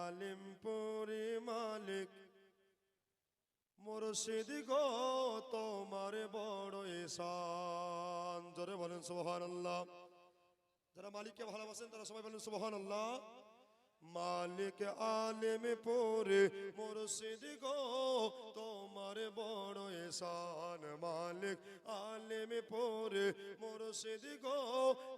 আলিমপুরি মালিক মুর্শিদ গো তোমার বড় ihsan। জোরে বলেন সুবহানাল্লাহ। যারা মালিককে ভালোবাসেন তারা সবাই বলেন সুবহানাল্লাহ। মালিক আলিমপুরি মুর্শিদ গো তোমার বড় ihsan। মালিক আলিমপুরি মুর্শিদ গো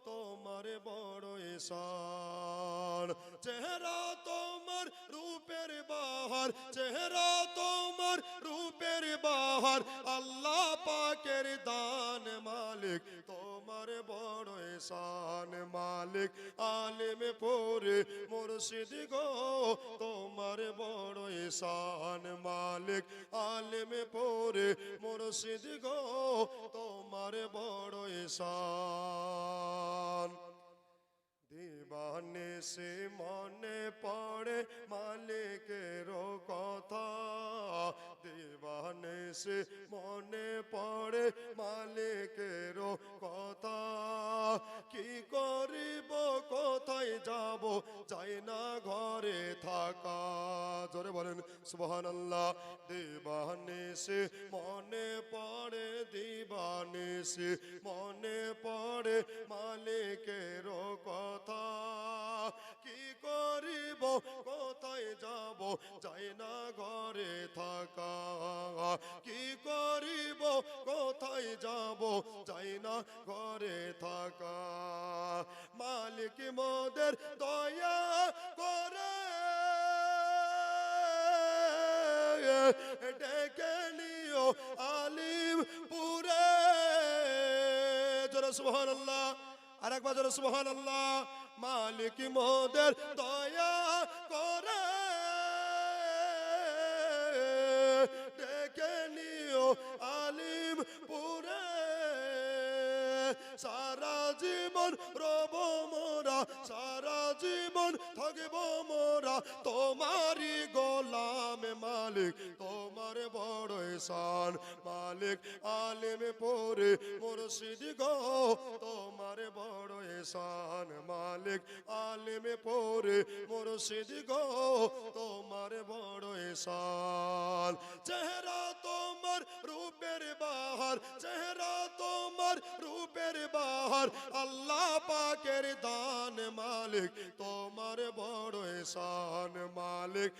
তোমার বড় ihsan। চেহারা তোমার রূপের বাহার, চেহারা তোমার রূপের বাহার, আল্লাহ পাকের দান। মালিক তোমার বড় ihsan। মালিক আলিমপুরি মুর্শিদ গো তোমার বড় ihsan। মালিক আলিমপুরি মুর্শিদ গো তোমার বড় ihsan। দিবানে সে মনে পড়ে মালিকের কথা, দিবানে সে মনে পড়ে মালিকের কথা। কি করিব কোথায় যাব, চাই না ঘরে থাকা। জোরে বলেন সুবহানাল্লাহ। দিবানে সে মনে পড়ে, দিবানে সে মনে পড়ে মালিকের কথা। কি করিব কোথায় যাব, চাই না ঘরে থাকা। কি করিব কোথায় যাব, চাই না ঘরে থাকা। মালিক মোদের দয়া করে ডেকে নিও আলিমপুরে। জোরে সুবহানাল্লাহ, আর একবার জোরে সুবহানাল্লাহ। মালিক মোদের দয়া করে ডেকে নিও আলিমপুরে। সারা জীবন রব মোরা, সারা জীবন থাকব মোরা তোমারই গোলাম। মালিক তোমার বড় ihsan। মালিক আলিমপুরি মুর্শিদ গো তোমার বড় ihsan। মালিক আলিমপুরি মুর্শিদ গো তোমার বড় ihsan। চেহারা তোমার রূপের বাহার, চেহারা তোমার রূপের বাহার, আল্লাহ পাকের দান। মালিক তোমার বড় ihsan। মালিক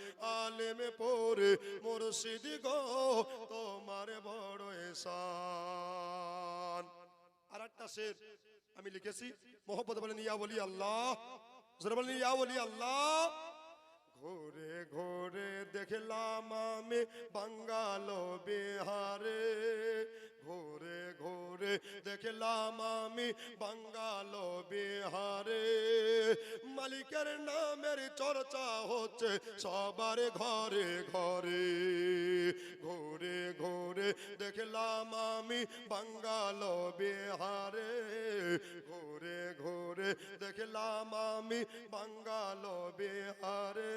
আলিমপুরি মুর্শিদ গো তোমার বড় ihsan। আর একটা শের আমি লিখেছি, মোহাম্মদ বলেন ইয়া ওলি আল্লাহ। জোরে বলেন ইয়া ওলি আল্লাহ। ঘুরে ঘুরে দেখলাম আমি বাঙ্গাল বিহারে, ঘুরে ঘুরে দেখলাম আমি বাঙ্গাল বিহারে। মালিকের নামের চর্চা হচ্ছে সবার ঘরে ঘরে। ঘুরে ঘুরে দেখলাম আমি বাঙ্গাল বিহারে, ঘুরে ঘুরে দেখলাম আমি বাঙ্গাল বিহারে।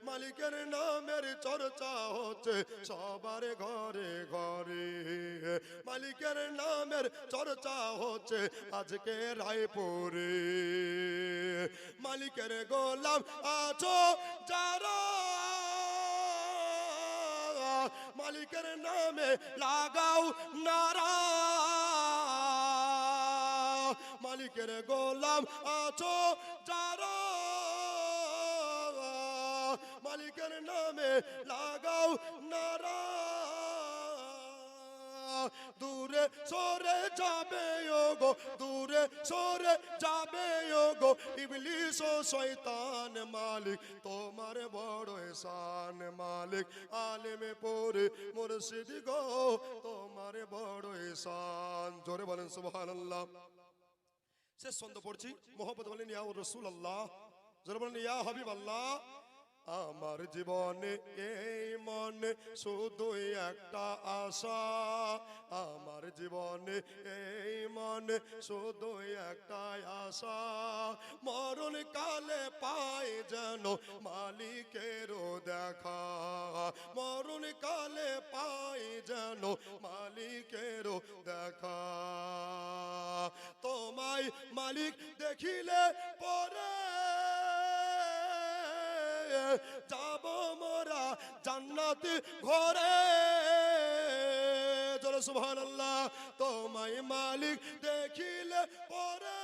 মালিকের নামের চর্চা হচ্ছে সবার ঘরে ঘরে। মালিকের নামের চর্চা হচ্ছে আজকে রায়পুরে। মালিকের গোলাম আছো যারা, মালিকের নামে লাগাও নারা। মালিকের গোলাম আছো যারা, মালিকের নামে লাগাও নারা। দূরে সরে যাবে গো, দূরে সরে যাবে গো ইবলিস ও শয়তান। মালিক তোমার বড় ihsan। মালিক আলিমপুরি মুর্শিদ গো তোমার বড় ihsan। জোরে বলেন সুবহানাল্লাহ। শেষ ছন্দ পড়ছি, মোহাম্মদ বলেন ইয়া রাসূলুল্লাহ। জোরে বলেন ইয়া হাবিবাল্লাহ। আমার জীবনে এই মনে শুধু একটা আশা, আমার জীবনে এই মনে শুধু একটা আশা। মরণ কালে পাই যেন মালিকের দেখা, মরণ কালে পাই যেন মালিকের দেখা। তোমায় মালিক দেখিলে পরে যাব মোরা জান্নাতি ঘরে জোরে সুবহানাল্লাহ তোমায় মালিক দেখিলে পরে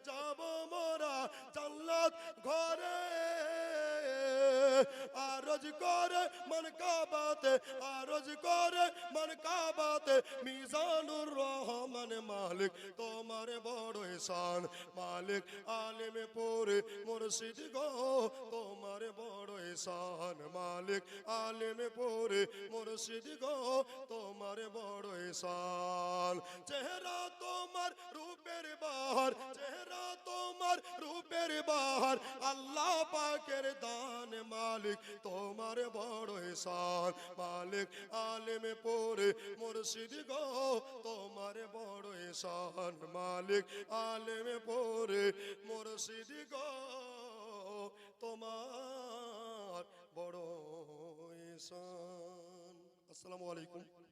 যাব মোরা জান্নাত ঘরে আরজ করে মন কাবাতে আরজ করে মন কাবাতে মিজানুর রহমান মালিক তোমার বড় ihsan মালিক আলেমে পরে মুর্শিদ গো তোমার বড় ihsan মালিক আলেমে পরে মুর্শিদ গো তোমার বড় ihsan চেহারা তোমার রূপের বাহার চেহারা তোমার রূপের বাহার আল্লাহ পাকের দান মালিক তোমার বড় ihsan মালিক আলেমে পরে মুর্শিদ গো তোমার বড় ihsan মালিক আলেমে পরে মুর্শিদ গো তোমার বড় ihsan আসসালামু আলাইকুম